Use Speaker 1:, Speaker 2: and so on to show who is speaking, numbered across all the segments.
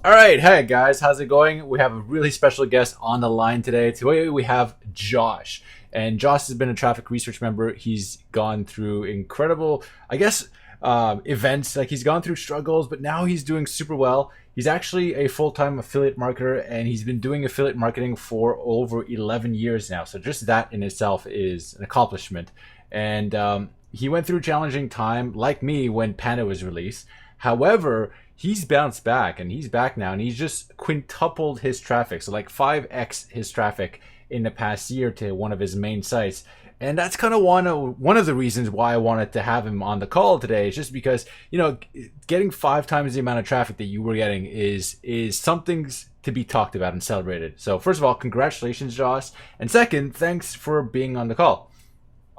Speaker 1: All right, hey guys, how's it going? We have a really special guest on the line today. Today we have Josh, and Josh has been a traffic research member. He's gone through incredible, events. Like he's gone through struggles, but now he's doing super well. He's actually a full-time affiliate marketer, and he's been doing affiliate marketing for over 11 years now. So just that in itself is an accomplishment. And he went through a challenging time, like me, when Panda was released. However, he's bounced back and he's back now, and he's just quintupled his traffic. So like 5x his traffic in the past year to one of his main sites. And that's kind of one of the reasons why I wanted to have him on the call today, is just because, getting 5 times the amount of traffic that you were getting is something to be talked about and celebrated. So first of all, congratulations, Josh. And second, thanks for being on the call.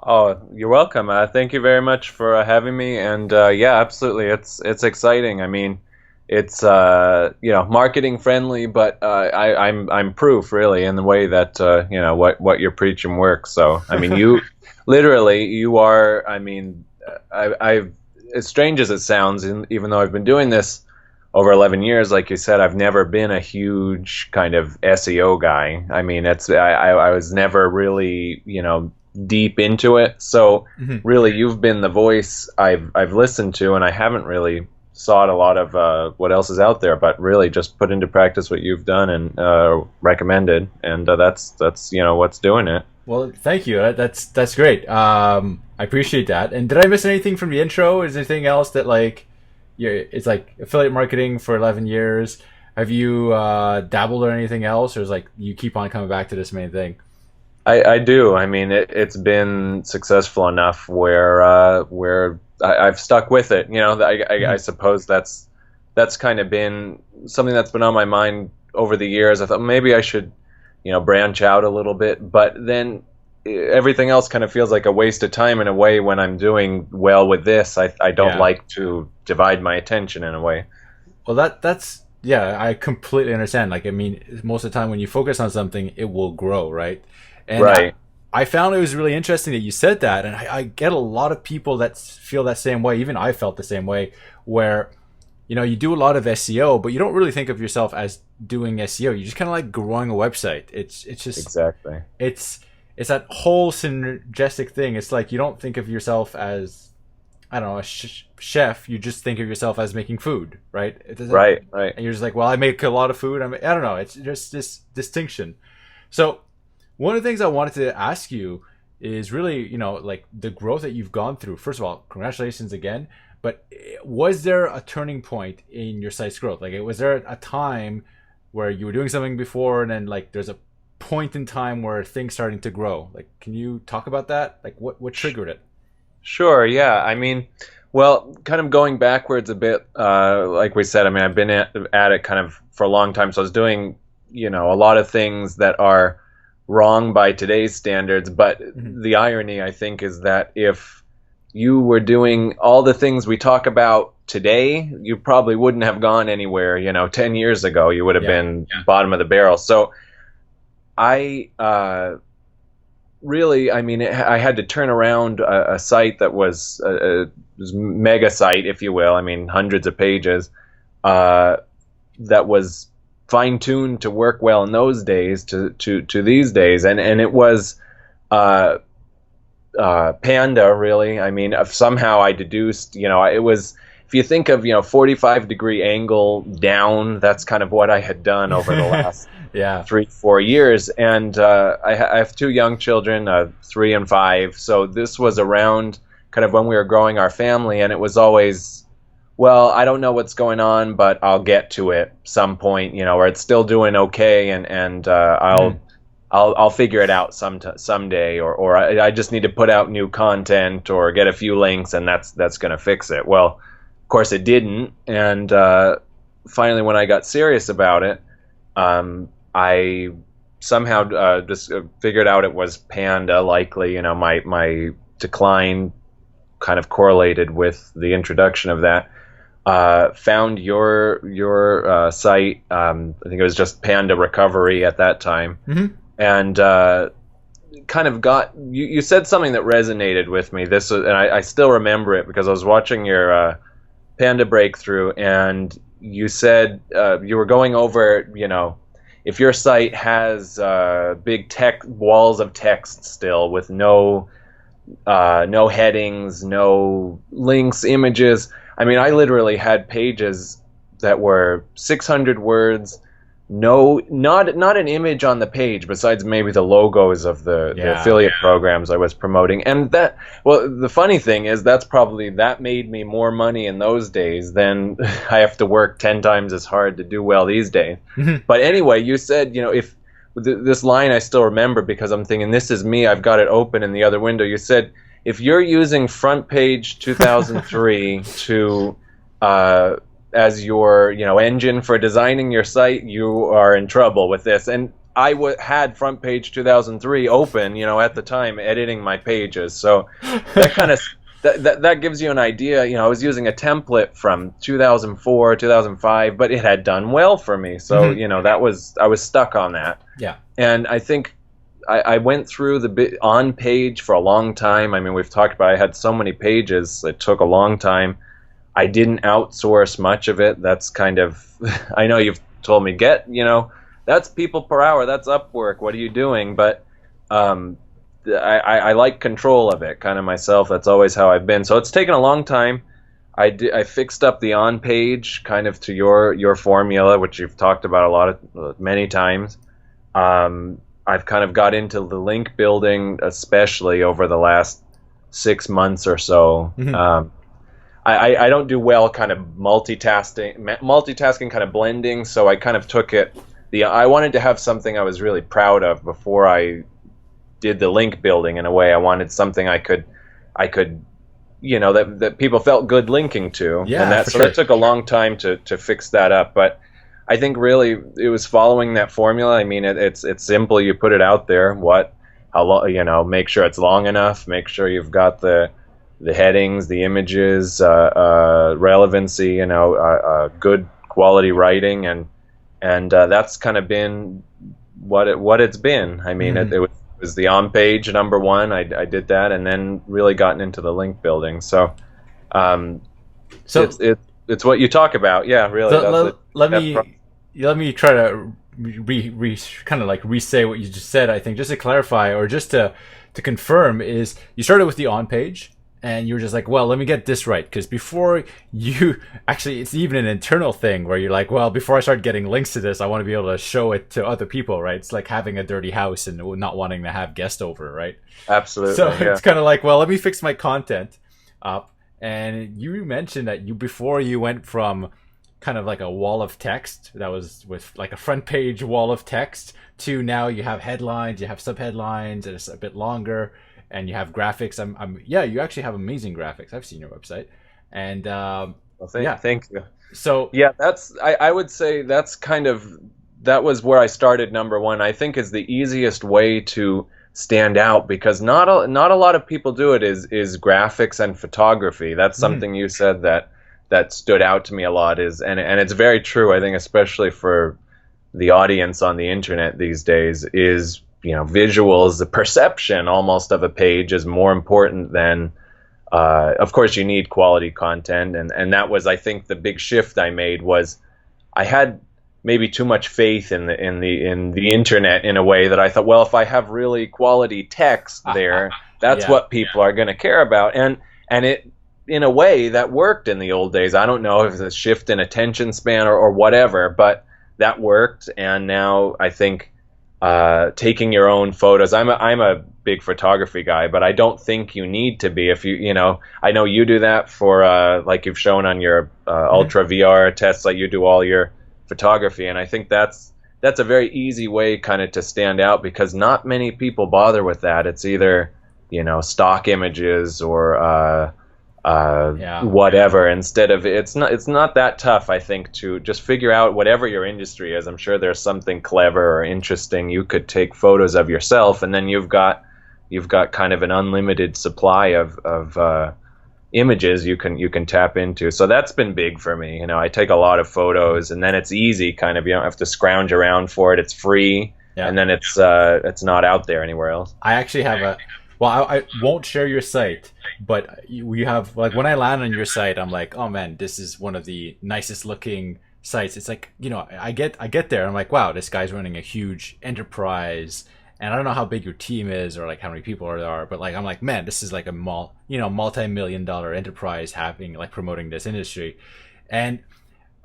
Speaker 2: Oh, you're welcome. Thank you very much for having me. And yeah, absolutely, it's exciting. I mean, it's marketing friendly, but I'm proof really in the way that what you're preaching works. So I mean, you are. I mean, I've, as strange as it sounds, even though I've been doing this over 11 years, like you said, I've never been a huge kind of SEO guy. I mean, I was never really deep into it. So really, you've been the voice I've listened to, and I haven't really sought a lot of what else is out there, but really just put into practice what you've done and recommended, and that's what's doing it.
Speaker 1: Well, thank you. That's great. I appreciate that. And did I miss anything from the intro? Is there anything else that it's like affiliate marketing for 11 years? Have you dabbled or anything else, or is like you keep on coming back to this main thing?
Speaker 2: I do. I mean, it's been successful enough where I've stuck with it. I suppose that's kind of been something that's been on my mind over the years. I thought maybe I should, branch out a little bit, but then everything else kind of feels like a waste of time in a way. When I'm doing well with this, I don't like to divide my attention in a way.
Speaker 1: Well, that's I completely understand. Like, I mean, most of the time when you focus on something, it will grow, right? And
Speaker 2: right.
Speaker 1: I found it was really interesting that you said that, and I get a lot of people that feel that same way. Even I felt the same way, where you do a lot of SEO, but you don't really think of yourself as doing SEO. You just kind of like growing a website. It's just
Speaker 2: exactly
Speaker 1: it's that whole synergistic thing. It's like you don't think of yourself as, I don't know, a chef. You just think of yourself as making food, right?
Speaker 2: Right.
Speaker 1: And you're just like, well, I make a lot of food. I don't know. It's just this distinction. So one of the things I wanted to ask you is really, like the growth that you've gone through. First of all, congratulations again. But was there a turning point in your site's growth? Like, was there a time where you were doing something before, and then like there's a point in time where things starting to grow? Like, can you talk about that? Like, what triggered it?
Speaker 2: Sure. Yeah. I mean, well, kind of going backwards a bit, like we said. I mean, I've been at it kind of for a long time. So I was doing, a lot of things that are wrong by today's standards, but the irony, I think, is that if you were doing all the things we talk about today, you probably wouldn't have gone anywhere. 10 years ago, you would have been bottom of the barrel. So I really, I mean, I had to turn around a site that was a mega site, if you will. I mean, hundreds of pages, that was fine-tuned to work well in those days to these days, and it was Panda, really. I mean, somehow I deduced, it was, if you think of 45-degree angle down, that's kind of what I had done over the last 3-4 years. And I have 2 young children, 3 and 5, so this was around kind of when we were growing our family, and it was always, well, I don't know what's going on, but I'll get to it some point, or it's still doing okay, and I'll figure it out someday, or I just need to put out new content or get a few links, and that's going to fix it. Well, of course it didn't, and finally when I got serious about it, I somehow just figured out it was Panda, likely. My decline kind of correlated with the introduction of that. Found your site. I think it was just Panda Recovery at that time, and kind of got you said something that resonated with me. This was, and I still remember it because I was watching your Panda breakthrough, and you said you were going over, if your site has big walls of text still with no headings, no links, images. I mean, I literally had pages that were 600 words, not an image on the page besides maybe the logos of the affiliate programs I was promoting. And the funny thing is that made me more money in those days than I have to work 10 times as hard to do well these days. But anyway, you said, if this line I still remember because I'm thinking, this is me, I've got it open in the other window. You said, if you're using front page 2003 to as your engine for designing your site, you are in trouble with this. And I had front page 2003 open, at the time, editing my pages. So that kind of that gives you an idea. I was using a template from 2004, 2005, but it had done well for me. So I was stuck on that.
Speaker 1: Yeah.
Speaker 2: And I think I went through the on page for a long time. I mean, we've talked about I had so many pages. It took a long time. I didn't outsource much of it. That's kind of, I know you've told me, that's people per hour. That's Upwork. What are you doing? But I like control of it kind of myself. That's always how I've been. So it's taken a long time. I fixed up the on page kind of to your formula, which you've talked about many times. I've kind of got into the link building, especially over the last 6 months or so. I don't do well kind of multitasking kind of blending, so I kind of took it. I wanted to have something I was really proud of before I did the link building. In a way, I wanted something I could that people felt good linking to.
Speaker 1: Yeah,
Speaker 2: and that took a long time to fix that up. But I think really it was following that formula. I mean, it's simple. You put it out there. How long? Make sure it's long enough. Make sure you've got the headings, the images, relevancy, good quality writing, and that's kind of been what it's been. I mean, it was the on page number one. I did that, and then really gotten into the link building. So, it's what you talk about. Yeah, really.
Speaker 1: So let me try to kind of like re-say what you just said. I think just to clarify or just to confirm is you started with the on page. And you were just like, well, let me get this right. Because before it's even an internal thing where you're like, well, before I start getting links to this, I want to be able to show it to other people, right? It's like having a dirty house and not wanting to have guests over, right?
Speaker 2: Absolutely.
Speaker 1: So it's kind of like, well, let me fix my content up. And you mentioned that before you went from kind of like a wall of text that was with like a front page wall of text to now you have headlines, you have subheadlines, and it's a bit longer. And you have graphics. You actually have amazing graphics. I've seen your website, and
Speaker 2: thank you.
Speaker 1: So
Speaker 2: I would say that was where I started. Number one, I think, is the easiest way to stand out because not a lot of people do it. Is graphics and photography. That's something you said that stood out to me a lot. And it's very true. I think especially for the audience on the internet these days is. Visuals, the perception almost of a page is more important than, of course, you need quality content. And that was, I think, the big shift I made was I had maybe too much faith in the internet in a way that I thought, well, if I have really quality text there, that's what people are going to care about. And it, in a way, that worked in the old days. I don't know if it's a shift in attention span or whatever, but that worked. And now I think taking your own photos. I'm a big photography guy, but I don't think you need to be. If I know you do that for like you've shown on your Ultra VR tests, like you do all your photography, and I think that's a very easy way kind of to stand out because not many people bother with that. It's either stock images or whatever. Instead of it's not that tough, I think, to just figure out whatever your industry is. I'm sure there's something clever or interesting you could take photos of yourself, and then you've got kind of an unlimited supply of images you can tap into. So that's been big for me. I take a lot of photos, and then it's easy. Kind of you don't have to scrounge around for it. It's free, and then it's not out there anywhere else.
Speaker 1: I actually have I won't share your site, but we have, like, when I land on your site, I'm like, oh man, this is one of the nicest looking sites, it's like, I get there, I'm like, wow, this guy's running a huge enterprise, and I don't know how big your team is or like how many people there are, but like I'm like, man, this is like a multi-million-dollar enterprise having like promoting this industry. And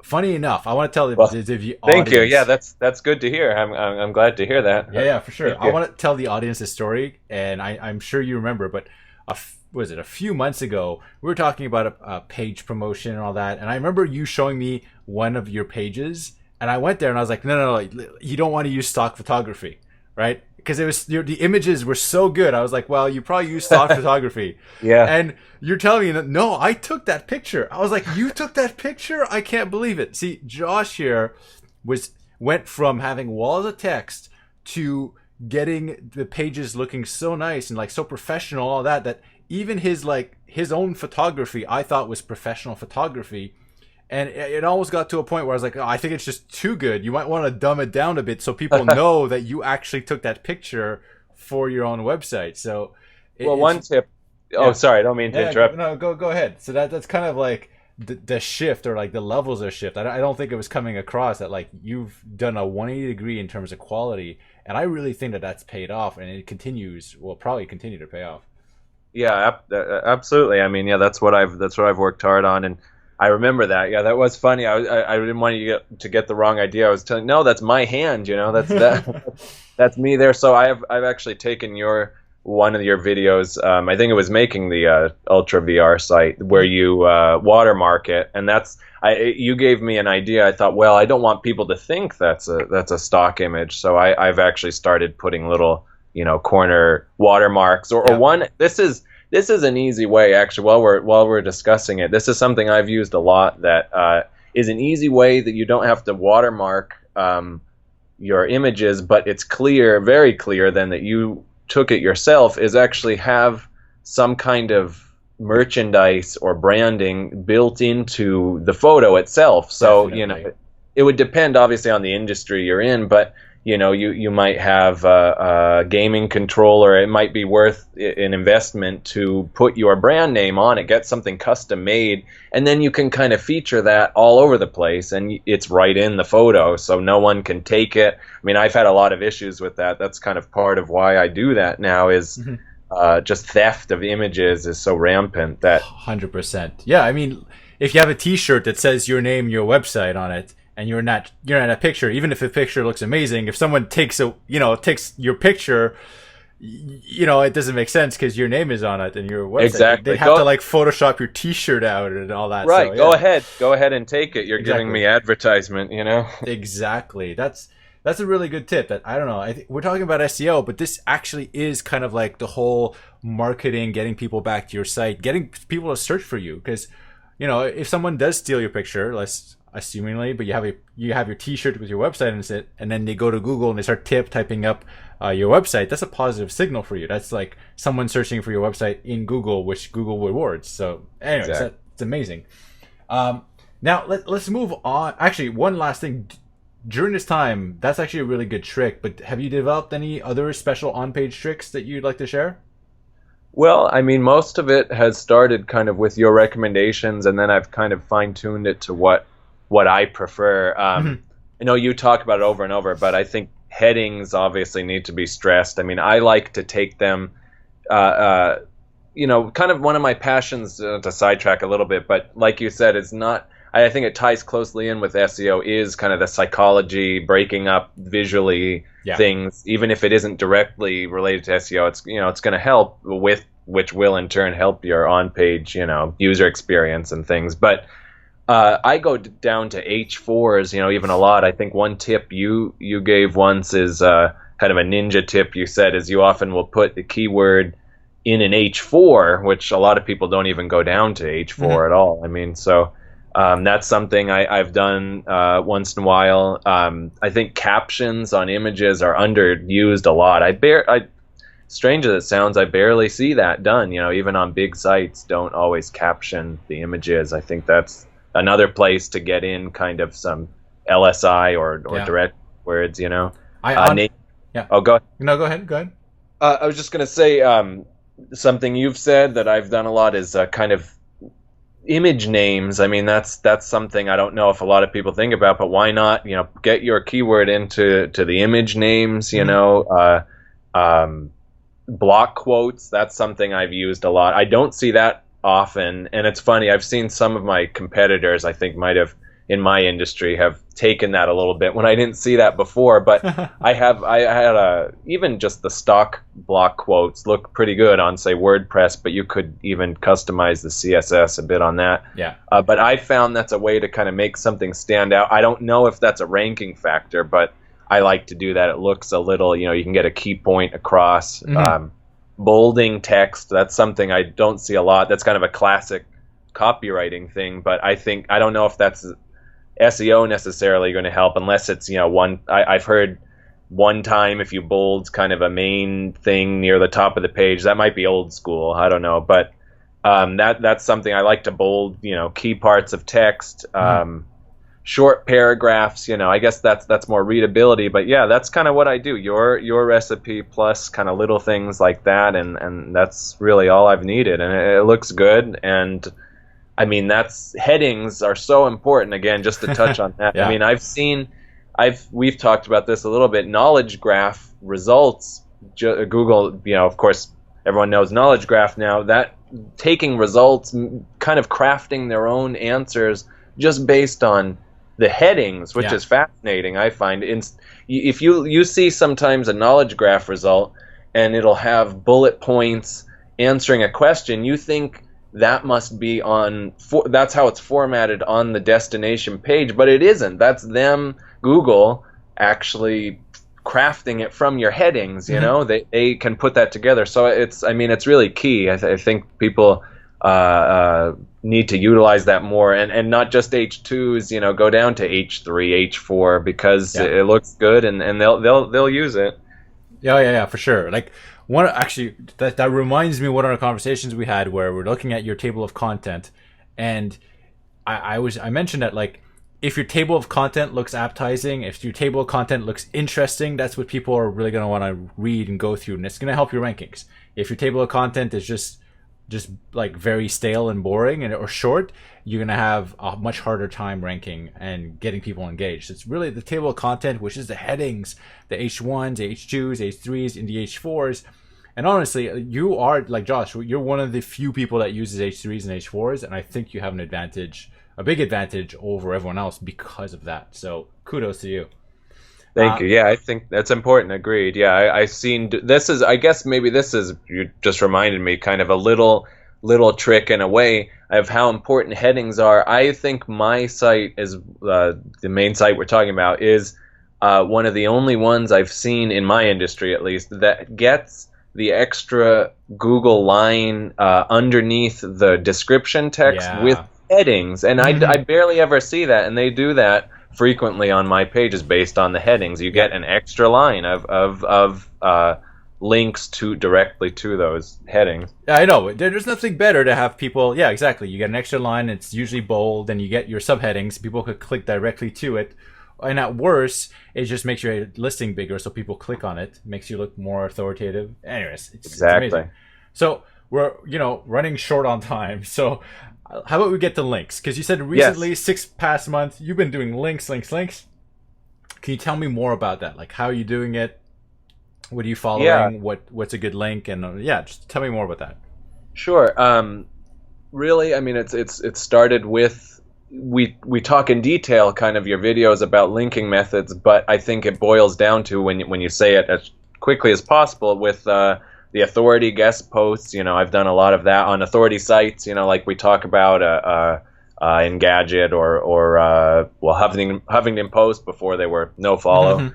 Speaker 1: funny enough, I want to tell the audience.
Speaker 2: Thank you. Yeah, that's good to hear. I'm glad to hear that.
Speaker 1: Yeah, for sure. I want to tell the audience this story, and I'm sure you remember, but a few months ago, we were talking about a page promotion and all that, and I remember you showing me one of your pages, and I went there and I was like, no, you don't want to use stock photography, right? Because it was the images were so good. I was like, well, you probably use stock photography.
Speaker 2: Yeah.
Speaker 1: And you're telling me that, no, I took that picture. I was like, you took that picture? I can't believe it. See, Josh here went from having walls of text to getting the pages looking so nice and like so professional, all that even his own photography I thought was professional photography. And it almost got to a point where I was like, oh, I think it's just too good. You might want to dumb it down a bit so people know that you actually took that picture for your own website. So,
Speaker 2: one tip. Oh, sorry, I don't mean to interrupt.
Speaker 1: No, go ahead. So that's kind of like the shift, or like the levels of shift. I don't think it was coming across that like you've done a 180 degree in terms of quality, and I really think that that's paid off, and it will probably continue to pay off.
Speaker 2: Yeah, absolutely. I mean, yeah, that's what I've worked hard on, and I remember that. Yeah, that was funny. I didn't want you to get the wrong idea. I was telling, no, that's my hand. That's me there. So I've actually taken one of your videos. I think it was making the Ultra VR site where you watermark it, and you gave me an idea. I thought, well, I don't want people to think that's a stock image. So I've actually started putting little corner watermarks or one. This is an easy way, actually, while we're discussing it. This is something I've used a lot that is an easy way that you don't have to watermark your images, but it's clear, very clear then that you took it yourself, is actually have some kind of merchandise or branding built into the photo itself. So,
Speaker 1: Definitely.
Speaker 2: It would depend obviously on the industry you're in, but you might have a gaming controller. It might be worth an investment to put your brand name on it, get something custom made, and then you can kind of feature that all over the place, and it's right in the photo, so no one can take it. I mean, I've had a lot of issues with that. That's kind of part of why I do that now is just theft of images is so rampant that
Speaker 1: 100%. Yeah, I mean, if you have a T-shirt that says your name, your website on it, and you're not in a picture, even if the picture looks amazing, if someone takes your picture, it doesn't make sense because your name is on it and your website.
Speaker 2: Exactly.
Speaker 1: They have to like Photoshop your T-shirt out and all that.
Speaker 2: Right.
Speaker 1: So,
Speaker 2: Go ahead and take it. You're giving me advertisement.
Speaker 1: Exactly. That's a really good tip. That I don't know. I think we're talking about SEO, but this actually is kind of like the whole marketing, getting people back to your site, getting people to search for you. Because if someone does steal your picture, assumingly, but you have your T-shirt with your website and then they go to Google and they start typing up your website, that's a positive signal for you. That's like someone searching for your website in Google, which Google rewards. So anyways,
Speaker 2: exactly.
Speaker 1: It's amazing. Now let's move on. Actually, one last thing. During this time, that's actually a really good trick, but have you developed any other special on-page tricks that you'd like to share?
Speaker 2: Well, I mean, most of it has started kind of with your recommendations, and then I've kind of fine-tuned it to what I prefer. I know you talk about it over and over, but I think headings obviously need to be stressed. I mean, I like to take them, kind of one of my passions, to sidetrack a little bit, but like you said, it's not, I think it ties closely in with SEO, is kind of the psychology, breaking up visually things, even if it isn't directly related to SEO. It's going to help which will in turn help your on-page, user experience and things. But I go down to H4s, even a lot. I think one tip you gave once is kind of a ninja tip. You said is you often will put the keyword in an H4, which a lot of people don't even go down to H4 at all. I mean, so that's something I've done once in a while. I think captions on images are underused a lot. Strange as it sounds, I barely see that done. Even on big sites, don't always caption the images. I think that's another place to get in kind of some LSI or direct words.
Speaker 1: Yeah.
Speaker 2: Oh, go ahead.
Speaker 1: No, go ahead.
Speaker 2: I was just going to say something you've said that I've done a lot is kind of image names, I mean, that's something I don't know if a lot of people think about, but why not, get your keyword into the image names, block quotes. That's something I've used a lot. I don't see that often, and it's funny, I've seen some of my competitors, I think, might have, in my industry, have taken that a little bit when I didn't see that before, but I had even just the stock block quotes look pretty good on, say, WordPress, but you could even customize the CSS a bit on that.
Speaker 1: Yeah.
Speaker 2: But I found that's a way to kind of make something stand out. I don't know if that's a ranking factor, but I like to do that. It looks a little, you can get a key point across. Bolding text, that's something I don't see a lot. That's kind of a classic copywriting thing, but I don't know if that's SEO necessarily going to help, unless it's, I've heard one time if you bold kind of a main thing near the top of the page, that might be old school. I don't know, but that's something I like to bold, key parts of text. Short paragraphs, I guess that's more readability, but yeah, that's kind of what I do. Your recipe plus kind of little things like that, and that's really all I've needed, and it looks good. And I mean, headings are so important. Again, just to touch on that.
Speaker 1: Yeah.
Speaker 2: I mean, we've talked about this a little bit. Knowledge graph results, Google, of course, everyone knows knowledge graph now. That taking results, kind of crafting their own answers just based on the headings, which is fascinating. I find if you see sometimes a knowledge graph result and it'll have bullet points answering a question, you think that must be that's how it's formatted on the destination page, but it isn't. That's them, Google, actually crafting it from your headings. They can put that together. So it's really key. I think people need to utilize that more, and not just H2s, go down to H3, H4, because it looks good, and they'll use it.
Speaker 1: Yeah, for sure. Like, that reminds me of one of the conversations we had where we're looking at your table of content, and I mentioned that, like, if your table of content looks appetizing, if your table of content looks interesting, that's what people are really going to want to read and go through, and it's going to help your rankings. If your table of content is just like very stale and boring or short, you're going to have a much harder time ranking and getting people engaged. It's really the table of content, which is the headings, the H1s, the H2s, H3s, and the H4s. And honestly, you are, like Josh, you're one of the few people that uses H3s and H4s, and I think you have a big advantage over everyone else because of that. So kudos to you.
Speaker 2: Thank you. Yeah, I think that's important. Agreed. Yeah, I've seen this is. I guess maybe this is. You just reminded me, kind of a little trick in a way of how important headings are. I think my site is the main site we're talking about is one of the only ones I've seen in my industry, at least, that gets the extra Google line underneath the description text with headings, and I barely ever see that, and they do that frequently on my pages based on the headings. You get an extra line of links directly to those headings.
Speaker 1: Yeah, I know. There's nothing better to have people. Yeah, exactly. You get an extra line. It's usually bold, and you get your subheadings. People could click directly to it. And at worst, it just makes your listing bigger, so people click on it. Makes you look more authoritative. Anyways, it's amazing. So we're running short on time. So how about we get to links? Because you said recently, 6 past months, you've been doing links. Can you tell me more about that? Like, how are you doing it? What are you following?
Speaker 2: Yeah.
Speaker 1: What's a good link? And just tell me more about that.
Speaker 2: Sure. Really, I mean, it started with we talk in detail kind of your videos about linking methods, but I think it boils down to when you say it as quickly as possible with the authority guest posts. I've done a lot of that on authority sites, like we talk about Engadget or Huffington Post before they were no follow.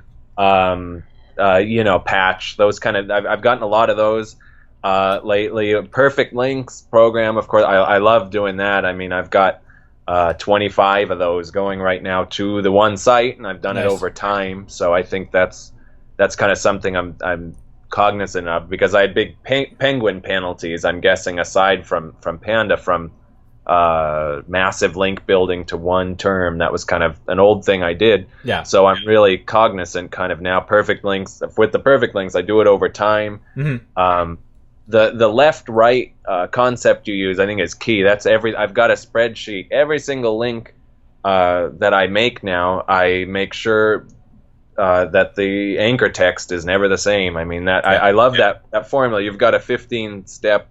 Speaker 2: Patch, those kind of, I've gotten a lot of those lately. Perfect links program, of course, I love doing that. I mean, I've got 25 of those going right now to the one site, and I've done it over time. So I think that's kind of something I'm cognizant of, because I had big penguin penalties, I'm guessing, aside from Panda, from massive link building to one term. That was kind of an old thing I did. Yeah. So I'm really cognizant kind of now. Perfect links, with the perfect links, I do it over time. the left right concept you use, I think, is key. I've got a spreadsheet. Every single link that I make now, I make sure that the anchor text is never the same. I mean, I love that formula. You've got a 15-step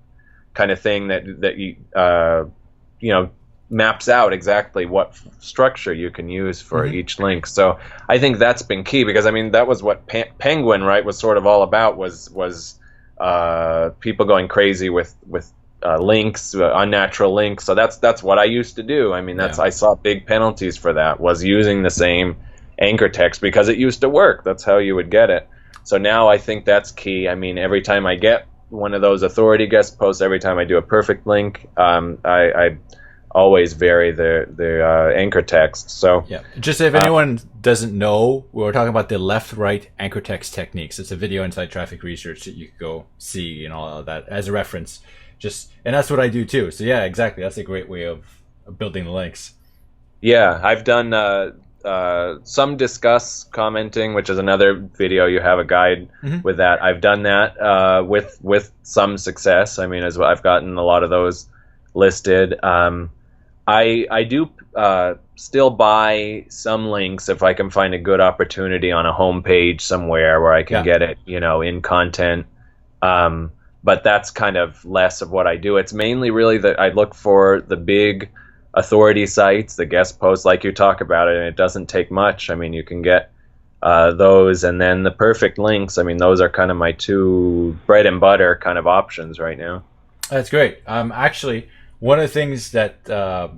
Speaker 2: kind of thing that you maps out exactly what structure you can use for each link. So I think that's been key, because I mean, that was what Penguin, right, was sort of all about, was people going crazy with links, unnatural links. So that's what I used to do. I mean, I saw big penalties for that, was using the same anchor text, because it used to work. That's how you would get it. So now I think that's key. I mean, every time I get one of those authority guest posts, every time I do a perfect link, I always vary the anchor text. So
Speaker 1: yeah, just if anyone doesn't know, we were talking about the left-right anchor text techniques. It's a video inside Traffic Research that you could go see and all of that as a reference. And that's what I do too. So yeah, exactly. That's a great way of building the links.
Speaker 2: Yeah, I've done some discuss commenting, which is another video. You have a guide with that. I've done that with some success. I mean, as well, I've gotten a lot of those listed. I do still buy some links if I can find a good opportunity on a homepage somewhere where I can get it, in content. But that's kind of less of what I do. It's mainly really that I look for the big authority sites, the guest posts, like you talk about it, and it doesn't take much. I mean, you can get those, and then the perfect links. I mean, those are kind of my two bread and butter kind of options right now.
Speaker 1: That's great. Actually, one of the things that's one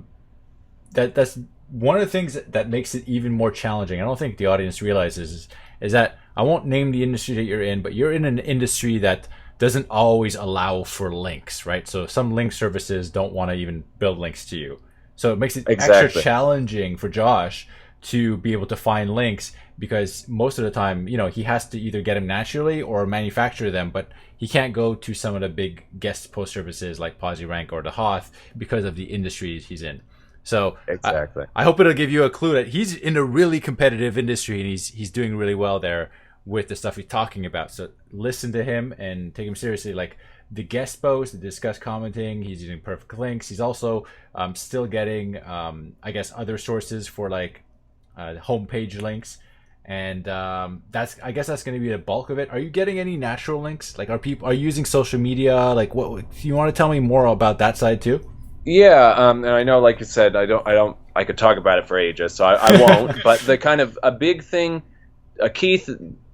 Speaker 1: of the things that makes it even more challenging, I don't think the audience realizes, is that I won't name the industry that you're in, but you're in an industry that doesn't always allow for links, right? So some link services don't want to even build links to you. So it makes it extra challenging for Josh to be able to find links, because most of the time, he has to either get them naturally or manufacture them, but he can't go to some of the big guest post services like PosiRank or the Hoth because of the industry he's in. So
Speaker 2: exactly.
Speaker 1: I hope it'll give you a clue that he's in a really competitive industry, and he's doing really well there with the stuff he's talking about. So listen to him and take him seriously. Like the guest posts, the discuss commenting, he's using perfect links. He's also still getting, I guess, other sources for like homepage links. And I guess that's going to be the bulk of it. Are you getting any natural links? Like, are you using social media? Like, what you want to tell me more about that side too?
Speaker 2: Yeah, and I know, like you said, I could talk about it for ages, so I won't. But the kind of a big thing, a key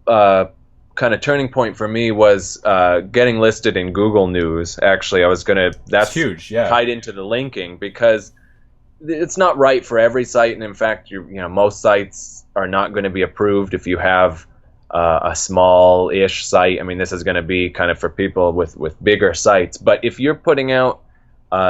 Speaker 2: kind of turning point for me was getting listed in Google News. Actually, that's huge. Yeah, tied into the linking, because it's not right for every site, and in fact, most sites are not going to be approved if you have a small-ish site. I mean, this is going to be kind of for people with bigger sites. But if you're putting out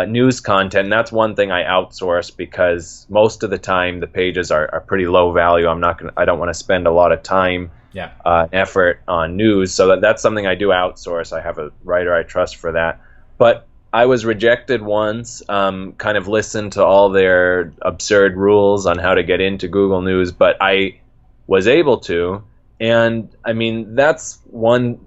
Speaker 2: news content, that's one thing I outsource, because most of the time the pages are pretty low value. I don't want to spend a lot of time, effort on news. So that's something I do outsource. I have a writer I trust for that. But I was rejected once, kind of listened to all their absurd rules on how to get into Google News, but I was able to. And I mean, that's kind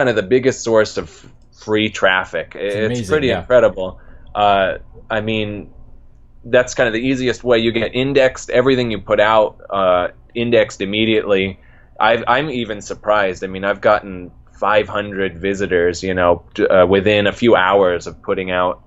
Speaker 2: of the biggest source of free traffic. It's pretty incredible. I mean, that's kind of the easiest way. You get indexed, everything you put out, indexed immediately. I'm even surprised. I mean, I've gotten 500 visitors, within a few hours of putting out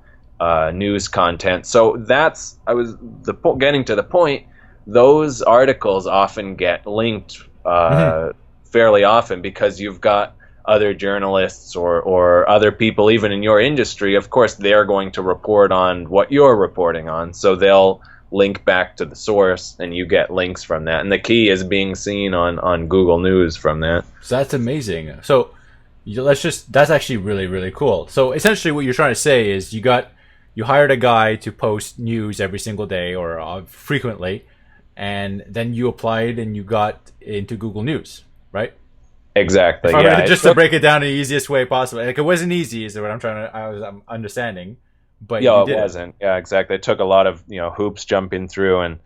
Speaker 2: news content. So getting to the point. Those articles often get linked fairly often, because you've got other journalists or other people, even in your industry. Of course, they're going to report on what you're reporting on, so they'll link back to the source, and you get links from that. And the key is being seen on Google News from that.
Speaker 1: So that's amazing. So that's actually really, really cool. So essentially what you're trying to say is you hired a guy to post news every single day or frequently, and then you applied and you got into Google News, right?
Speaker 2: Exactly.
Speaker 1: Just to break it down in the easiest way possible. Like, it wasn't easy, is what I'm understanding. But
Speaker 2: it wasn't. Yeah, exactly. It took a lot of hoops jumping through, and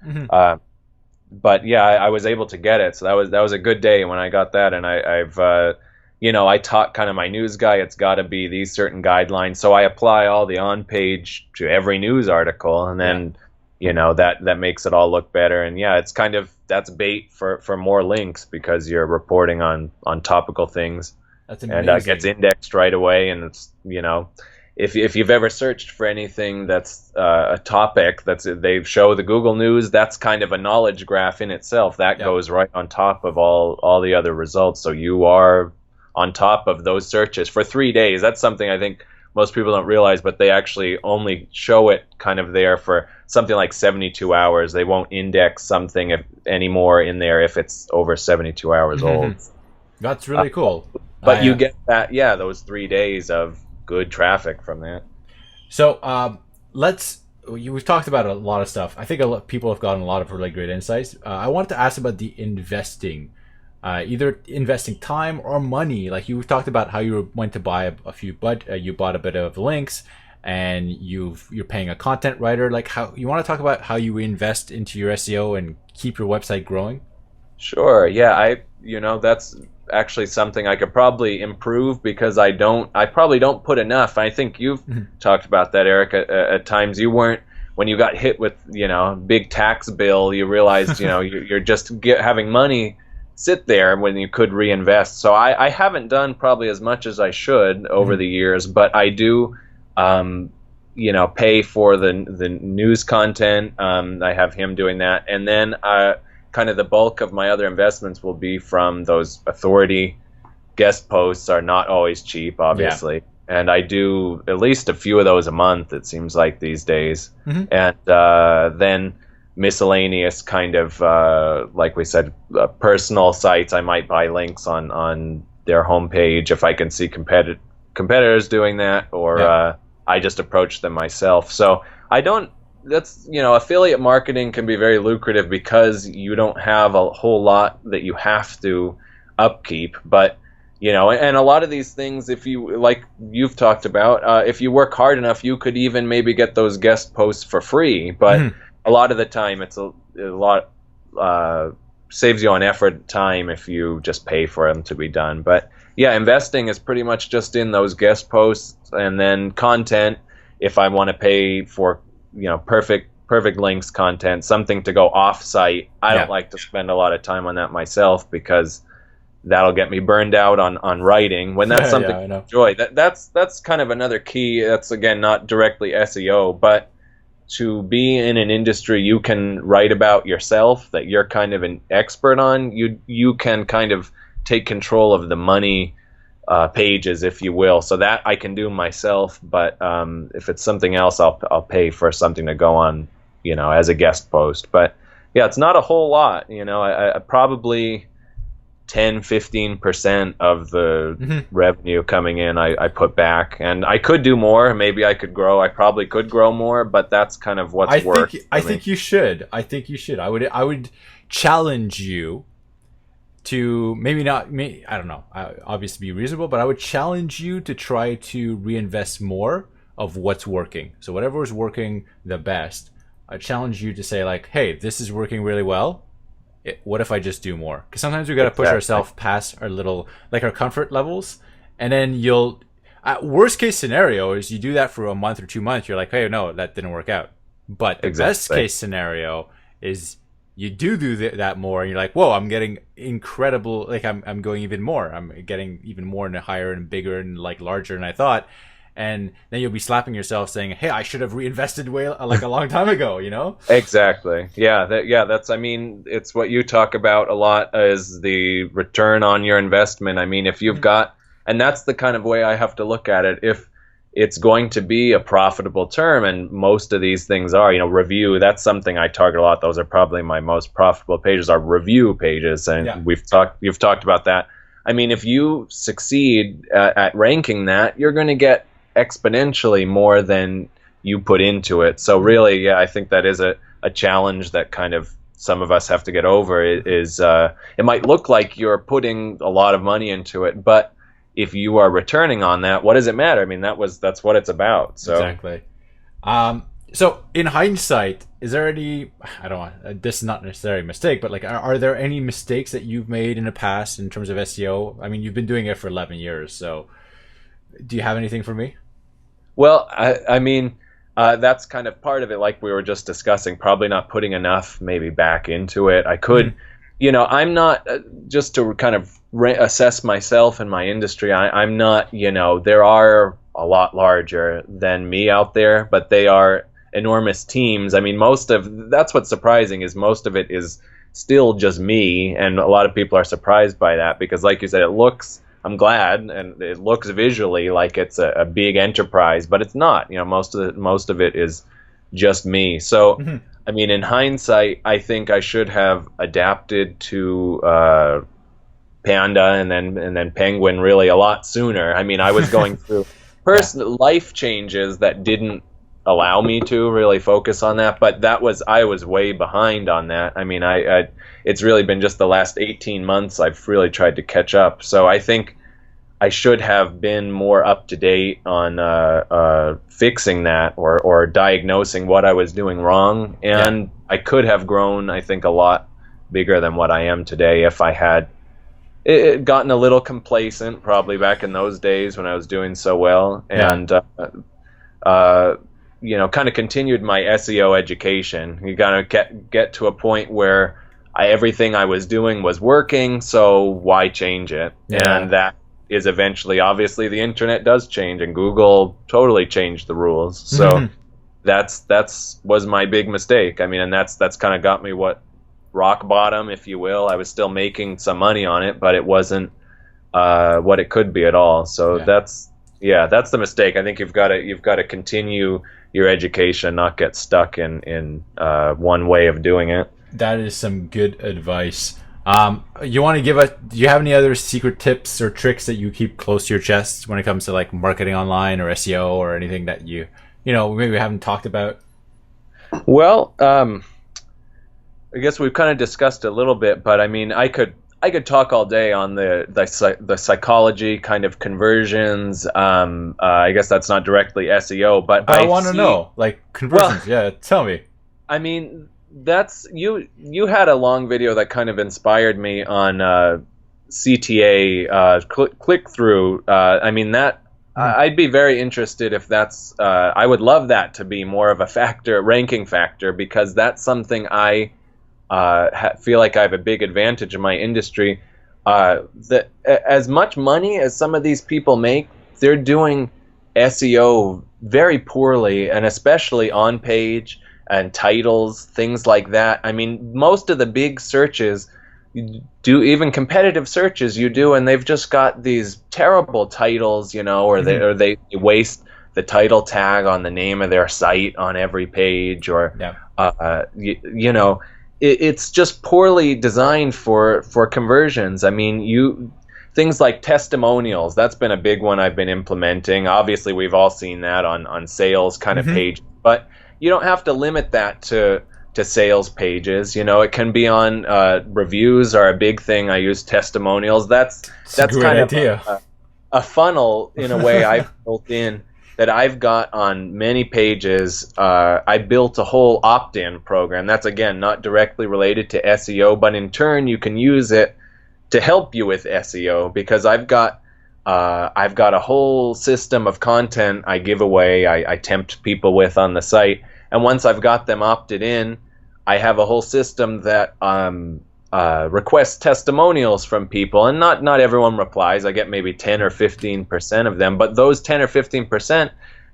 Speaker 2: but yeah, I was able to get it. So that was a good day when I got that, and I've I taught kind of my news guy, it's got to be these certain guidelines. So I apply all the on page to every news article, and then, that makes it all look better. And yeah, it's kind of, that's bait for more links because you're reporting on topical things.
Speaker 1: That's amazing.
Speaker 2: And gets indexed right away. And it's, if you've ever searched for anything that's a topic they show the Google News, that's kind of a knowledge graph in itself. That goes right on top of all the other results. So you are on top of those searches for 3 days. That's something I think most people don't realize, but they actually only show it kind of there for something like 72 hours. They won't index something anymore in there if it's over 72 hours old.
Speaker 1: That's really cool.
Speaker 2: But you get that, those 3 days of good traffic from that.
Speaker 1: So we've talked about a lot of stuff. I think people have gotten a lot of really great insights. I wanted to ask about the investing. Either investing time or money. Like you talked about how you went to buy you bought a bit of links, and you're paying a content writer. Like, how you want to talk about how you invest into your SEO and keep your website growing?
Speaker 2: Sure. Yeah, that's actually something I could probably improve because I probably don't put enough. I think you've talked about that, Eric. At times you weren't, when you got hit with big tax bill, you realized you're just having money sit there when you could reinvest. So I haven't done probably as much as I should over the years, but I do pay for the news content. I have him doing that, and then kind of the bulk of my other investments will be from those authority guest posts. Are not always cheap, obviously, and I do at least a few of those a month, it seems like these days. And then miscellaneous kind of like we said, personal sites. I might buy links on their homepage if I can see competitors doing that, or I just approach them myself. So affiliate marketing can be very lucrative because you don't have a whole lot that you have to upkeep. But and a lot of these things, if you, like you've talked about, if you work hard enough, you could even maybe get those guest posts for free. But a lot of the time, it's a lot saves you on effort, time, if you just pay for them to be done. But yeah, investing is pretty much just in those guest posts, and then content. If I want to pay for perfect links content, something to go off site, I don't like to spend a lot of time on that myself because that'll get me burned out on writing when that's something I enjoy. That's kind of another key. That's again not directly SEO, but to be in an industry you can write about yourself, that you're kind of an expert on, you can kind of take control of the money pages, if you will. So that I can do myself, but if it's something else, I'll pay for something to go on, as a guest post. But yeah, it's not a whole lot. I probably 10-15% of the revenue coming in I put back, and I could do more. Maybe I could grow. I probably could grow more, but that's kind of what's worked.
Speaker 1: I think you should. I would challenge you to maybe not me. I don't know. Obviously, be reasonable, but I would challenge you to try to reinvest more of what's working. So whatever is working the best, I challenge you to say like, "Hey, this is working really well. What if I just do more?" Because sometimes we got to push ourselves past our little, like our comfort levels, and then worst case scenario is you do that for a month or 2 months. You're like, "Hey, no, that didn't work out." But the best case scenario is you do that more, and you're like, "Whoa, I'm getting incredible! Like I'm going even more. I'm getting even more and higher and bigger and like larger than I thought." And then you'll be slapping yourself saying, "Hey, I should have reinvested like a long time ago,"
Speaker 2: Exactly. Yeah. That's, it's what you talk about a lot, is the return on your investment. If you've got, and that's the kind of way I have to look at it. If it's going to be a profitable term, and most of these things are, review, that's something I target a lot. Those are probably my most profitable pages, are review pages. And you've talked about that. If you succeed at ranking that, you're going to get exponentially more than you put into it. So really, I think that is a challenge that kind of some of us have to get over. Is it might look like you're putting a lot of money into it, but if you are returning on that, what does it matter? That's what it's about. So
Speaker 1: exactly. So in hindsight, is there any, I don't want, this is not necessarily a mistake, but like, are there any mistakes that you've made in the past in terms of SEO? I mean, you've been doing it for 11 years, so do you have anything for me?
Speaker 2: Well, I mean, that's kind of part of it, like we were just discussing, probably not putting enough maybe back into it. I could, I'm not, just to kind of assess myself and my industry, I'm not, there are a lot larger than me out there, but they are enormous teams. I mean, that's what's surprising, is most of it is still just me, and a lot of people are surprised by that because, like you said, I'm glad, and it looks visually like it's a big enterprise, but it's not. Most of it is just me. So, I mean, in hindsight, I think I should have adapted to Panda and then Penguin really a lot sooner. I mean, I was going through personal life changes that didn't allow me to really focus on that, but I was way behind on that. I mean, it's really been just the last 18 months I've really tried to catch up. So I think I should have been more up to date on fixing that or diagnosing what I was doing wrong, and I could have grown, I think, a lot bigger than what I am today if I had gotten a little complacent probably back in those days when I was doing so well, and kind of continued my SEO education. You gotta get to a point where everything I was doing was working, so why change it? And that is eventually, obviously, the internet does change, and Google totally changed the rules. So that's was my big mistake. I mean, and that's kind of got me rock bottom, if you will. I was still making some money on it, but it wasn't what it could be at all. So that's the mistake. I think you've got to continue your education, not get stuck in one way of doing it.
Speaker 1: That is some good advice. You want to do you have any other secret tips or tricks that you keep close to your chest when it comes to like marketing online or SEO or anything that you maybe haven't talked about?
Speaker 2: Well, I guess we've kind of discussed a little bit, but I mean, I could talk all day on the psychology kind of conversions. I guess that's not directly SEO, but
Speaker 1: I want to know, like, conversions. Well, tell me.
Speaker 2: I mean, that's you had a long video that kind of inspired me on CTA click through. I mean, that I'd be very interested if that's. I would love that to be more of a ranking factor, because that's something I feel like I have a big advantage in my industry. That as much money as some of these people make, they're doing SEO very poorly, and especially on page and titles, things like that. I mean, most of the big searches even competitive searches and they've just got these terrible titles, or they waste the title tag on the name of their site on every page, or it's just poorly designed for conversions. I mean, things like testimonials, that's been a big one I've been implementing. Obviously, we've all seen that on sales kind of page, but you don't have to limit that to sales pages. It can be on reviews are a big thing. I use testimonials. That's kind of a funnel in a way I've built in that I've got on many pages. I built a whole opt-in program. That's, again, not directly related to SEO, but in turn you can use it to help you with SEO, because I've got a whole system of content I give away, I tempt people with on the site, and once I've got them opted in, I have a whole system that requests testimonials from people, and not everyone replies. I get maybe 10 or 15% of them, but those 10 or 15%,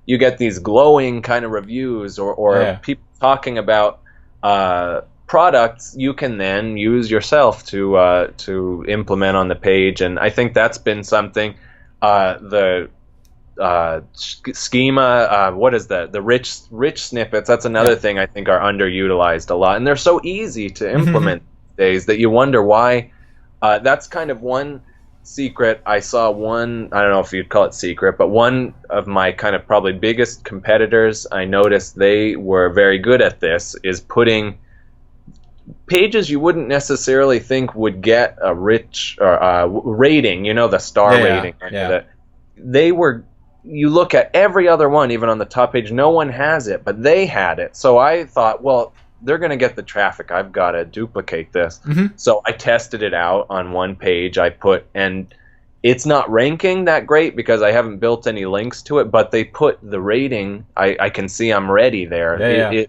Speaker 2: you get these glowing kind of reviews or people talking about products you can then use yourself to implement on the page. And I think that's been something. The schema, what is that? The rich snippets. That's another thing I think are underutilized a lot, and they're so easy to implement these days that you wonder why. That's kind of one secret. I saw one. I don't know if you'd call it secret, but one of my kind of probably biggest competitors, I noticed they were very good at this, is putting pages you wouldn't necessarily think would get a rich rating, the star rating. They were you look at every other one, even on the top page, no one has it, but they had it. So I thought, well, they're going to get the traffic. I've got to duplicate this. So I tested it out on one page. And it's not ranking that great because I haven't built any links to it, but they put the rating. I can see I'm ready there.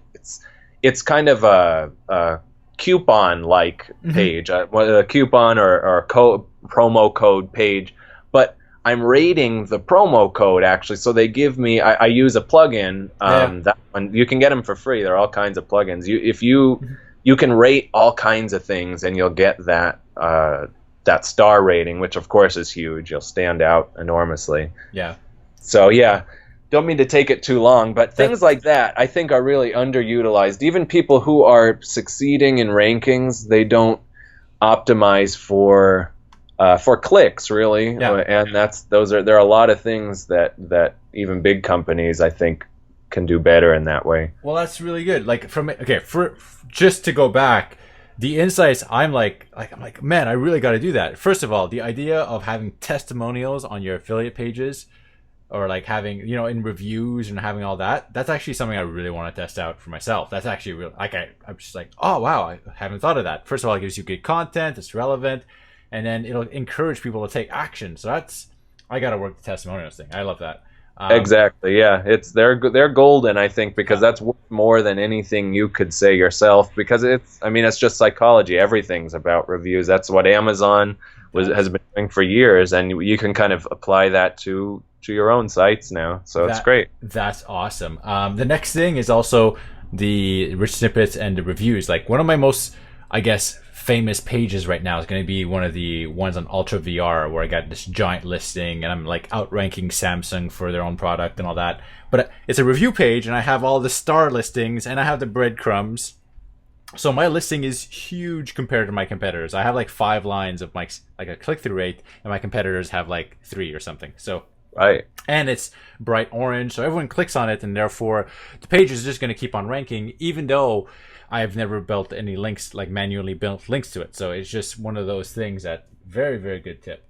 Speaker 2: It's kind of a coupon-like page, a coupon or promo code page, but I'm rating the promo code actually. So they give me, I use a plugin. That one you can get them for free. There are all kinds of plugins. You can rate all kinds of things, and you'll get that star rating, which of course is huge. You'll stand out enormously.
Speaker 1: Yeah.
Speaker 2: So yeah, don't mean to take it too long, but things like that I think are really underutilized. Even people who are succeeding in rankings, they don't optimize for clicks, really.
Speaker 1: Yeah.
Speaker 2: And there are a lot of things that even big companies, I think, can do better in that way.
Speaker 1: Well, that's really good. Like for just to go back, the insights, I'm like, man, I really got to do that. First of all, the idea of having testimonials on your affiliate pages, or like having, in reviews and having all that, that's actually something I really want to test out for myself. That's actually real. Like I'm just like, oh wow, I haven't thought of that. First of all, it gives you good content, it's relevant, and then it'll encourage people to take action. So I got to work the testimonials thing. I love that.
Speaker 2: Exactly. Yeah, they're golden, I think, because that's worth more than anything you could say yourself. Because it's just psychology. Everything's about reviews. That's what Amazon has been doing for years, and you can kind of apply that to your own sites now. So it's great. That's
Speaker 1: awesome. The next thing is also the rich snippets and the reviews. Like one of my most, I guess, famous pages right now is going to be one of the ones on Ultra VR, where I got this giant listing and I'm like outranking Samsung for their own product and all that. But it's a review page, and I have all the star listings and I have the breadcrumbs. So my listing is huge compared to my competitors. I have like 5 lines of like a click-through rate, and my competitors have like 3 or something. So
Speaker 2: right.
Speaker 1: And it's bright orange, so everyone clicks on it, and therefore the page is just going to keep on ranking, even though I've never built any links, like manually built links to it. So it's just one of those things that very, very good tip.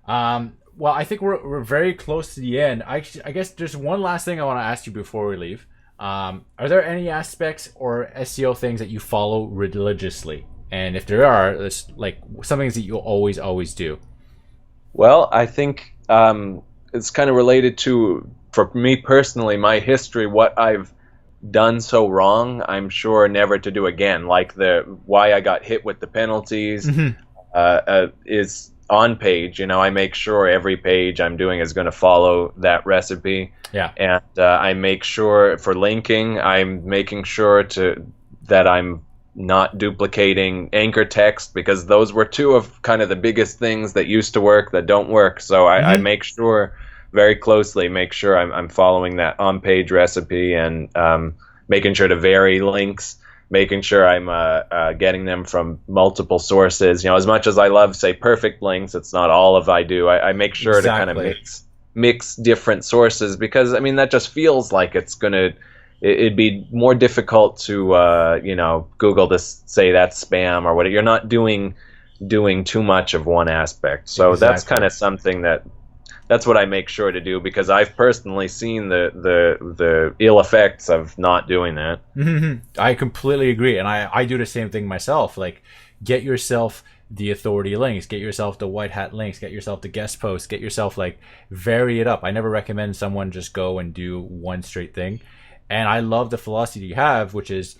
Speaker 1: Well, I think we're very close to the end. I guess there's one last thing I want to ask you before we leave. Are there any aspects or SEO things that you follow religiously? And if there are, it's like some things that you'll always do.
Speaker 2: Well, I think it's kind of related to, for me personally, my history, what I've done so wrong, I'm sure never to do again. Like why I got hit with the penalties is on page. I make sure every page I'm doing is going to follow that recipe.
Speaker 1: Yeah.
Speaker 2: And I make sure for linking, I'm making sure that I'm not duplicating anchor text, because those were 2 of kind of the biggest things that used to work that don't work. So I make sure very closely, make sure I'm following that on-page recipe, and making sure to vary links, making sure I'm getting them from multiple sources. As much as I love, say, perfect links, it's not all of I do. I make sure to kind of mix different sources, because that just feels like it'd be more difficult to Google to say that's spam or whatever. You're not doing too much of one aspect. So That's kind of something that's what I make sure to do, because I've personally seen the ill effects of not doing that.
Speaker 1: I completely agree, and I do the same thing myself. Like, get yourself the authority links, get yourself the white hat links, get yourself the guest posts, get yourself, like, vary it up. I never recommend someone just go and do one straight thing. And I love the philosophy you have, which is,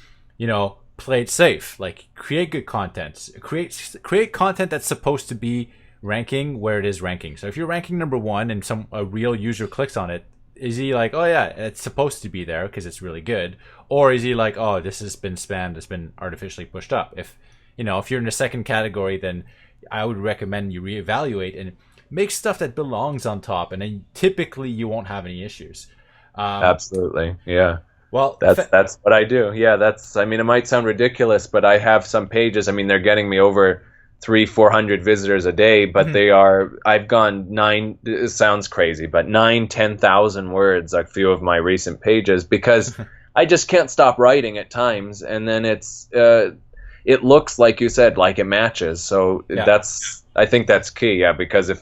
Speaker 1: play it safe. Like, create good content. Create content that's supposed to be ranking where it is ranking. So if you're ranking number 1 and a real user clicks on it, is he like, oh yeah, it's supposed to be there because it's really good? Or is he like, oh, this has been spammed, it's been artificially pushed up? If you're in the second category, then I would recommend you reevaluate and make stuff that belongs on top, and then typically you won't have any issues.
Speaker 2: Absolutely. Yeah.
Speaker 1: Well,
Speaker 2: that's what I do. Yeah. it might sound ridiculous, but I have some pages. They're getting me over 300-400 visitors a day, but I've gone 9, it sounds crazy, but 9,000-10,000 words, a few of my recent pages, because I just can't stop writing at times. And then it looks, like you said, like it matches. So I think that's key. Yeah. Because if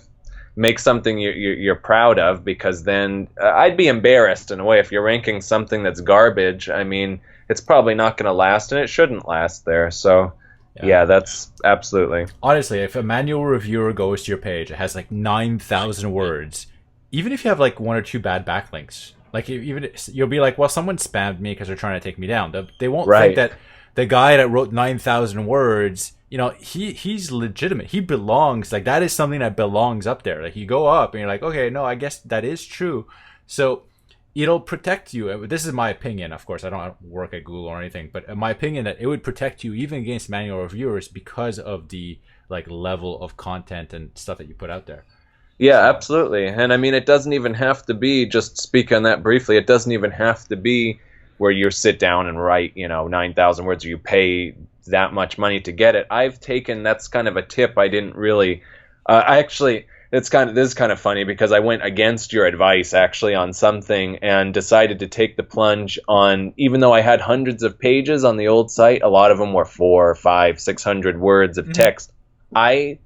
Speaker 2: make something you're proud of, because then I'd be embarrassed in a way if you're ranking something that's garbage. I mean, it's probably not going to last, and it shouldn't last there. So yeah, that's absolutely.
Speaker 1: Honestly, if a manual reviewer goes to your page, it has like 9,000 words, even if you have like one or two bad backlinks, like even you'll be like, well, someone spammed me because they're trying to take me down. They won't think that the guy that wrote 9,000 words, you know, he's legitimate. He belongs. Like, that is something that belongs up there. Like, you go up and you're like, okay, no, I guess that is true. So it'll protect you. This is my opinion, of course. I don't work at Google or anything, but in my opinion, that it would protect you even against manual reviewers because of the like level of content and stuff that you put out there.
Speaker 2: Yeah, absolutely. And I mean, it doesn't even have to be, just speak on that briefly, it doesn't even have to be where you sit down and write, 9,000 words, or you pay that much money to get it. I've taken, that's kind of a tip I didn't really, this is kind of funny, because I went against your advice actually on something and decided to take the plunge on, even though I had hundreds of pages on the old site, a lot of them were 400, 500, 600 words of text. You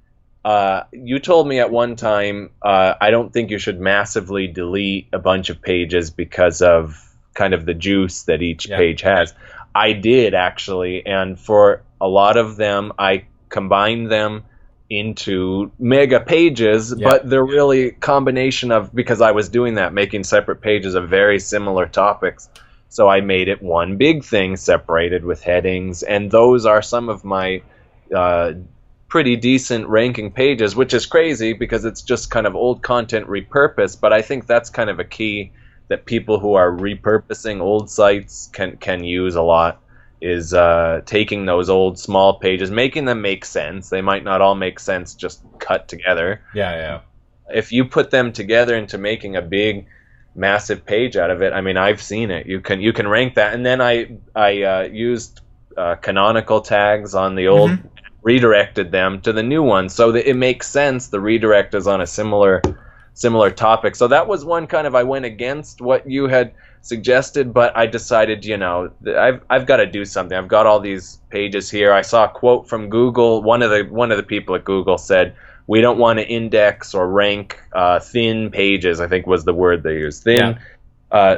Speaker 2: told me at one time, I don't think you should massively delete a bunch of pages because of kind of the juice that each page has. I did actually, and for a lot of them, I combined them into mega pages, but they're really combination of, because I was doing that, making separate pages of very similar topics. So I made it one big thing separated with headings, and those are some of my pretty decent ranking pages, which is crazy because it's just kind of old content repurposed. But I think that's kind of a key that people who are repurposing old sites can use a lot, is taking those old small pages, making them make sense. They might not all make sense just cut together.
Speaker 1: Yeah.
Speaker 2: If you put them together into making a big, massive page out of it, I mean, I've seen it. You can rank that. And then I used canonical tags on the old, redirected them to the new one, so that it makes sense. The redirect is on a similar topic. So that was one kind of, I went against what you had suggested, but I decided, I've got to do something. I've got all these pages here. I saw a quote from Google. One of the people at Google said, we don't want to index or rank thin pages, I think was the word they used, thin.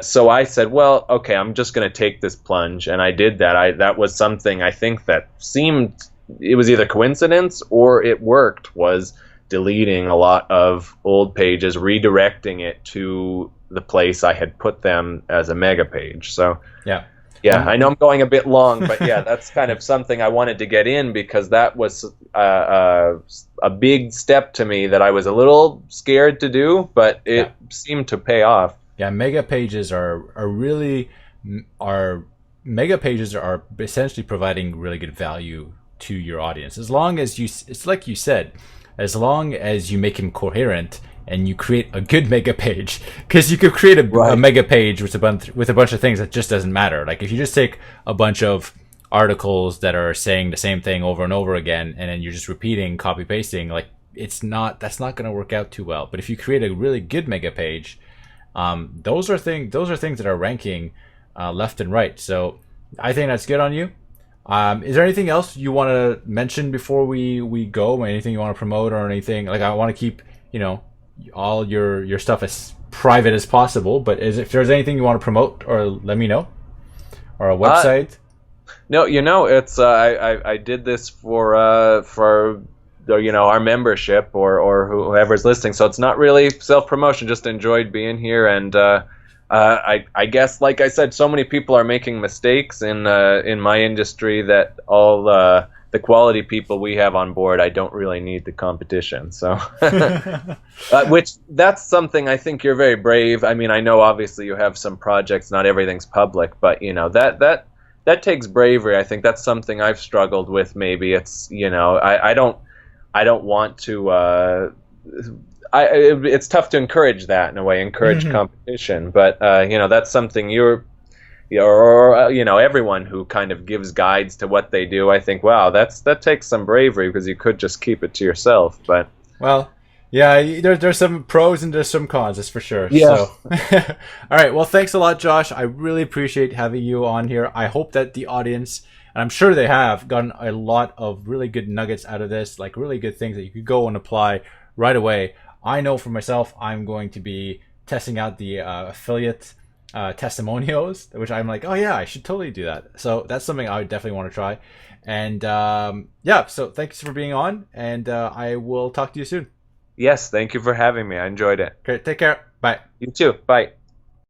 Speaker 2: So I said, well, okay, I'm just going to take this plunge, and I did that. That was something I think that seemed, it was either coincidence or it worked, was deleting a lot of old pages, redirecting it to the place I had put them as a mega page. So yeah, I know I'm going a bit long, but yeah, that's kind of something I wanted to get in, because that was a big step to me that I was a little scared to do, but it seemed to pay off.
Speaker 1: Yeah, mega pages are mega pages are essentially providing really good value to your audience, as long as it's like you said, as long as you make him coherent and you create a good mega page. Because you could create a mega page with a bunch of things that just doesn't matter. Like, if you just take a bunch of articles that are saying the same thing over and over again, and then you're just repeating, copy pasting, like, that's not going to work out too well. But if you create a really good mega page, those are things that are ranking left and right. So I think that's good on you. Is there anything else you want to mention before we go? Anything you want to promote or anything? Like, I want to keep, all your stuff as private as possible, but if there's anything you want to promote, or let me know, or a website.
Speaker 2: No, it's I did this for our membership or whoever's listening, so it's not really self-promotion. Just enjoyed being here, and I guess, like I said, so many people are making mistakes in my industry that all the quality people we have on board, I don't really need the competition. So, which that's something I think you're very brave. I mean, I know obviously you have some projects, not everything's public, but that takes bravery. I think that's something I've struggled with. Maybe it's I don't want to. It's tough to encourage that in a way, encourage competition, but that's something everyone who kind of gives guides to what they do, I think, wow, that takes some bravery, because you could just keep it to yourself. But
Speaker 1: there's some pros and there's some cons, that's for sure. So all right, well, thanks a lot, Josh. I really appreciate having you on here. I hope that the audience, and I'm sure they have, gotten a lot of really good nuggets out of this, like really good things that you could go and apply right away. I know for myself, I'm going to be testing out the affiliate testimonials, which I'm like, oh yeah, I should totally do that. So that's something I would definitely want to try. And yeah, so thanks for being on, and I will talk to you soon.
Speaker 2: Yes, thank you for having me. I enjoyed it.
Speaker 1: Okay, take care. Bye.
Speaker 2: You too. Bye.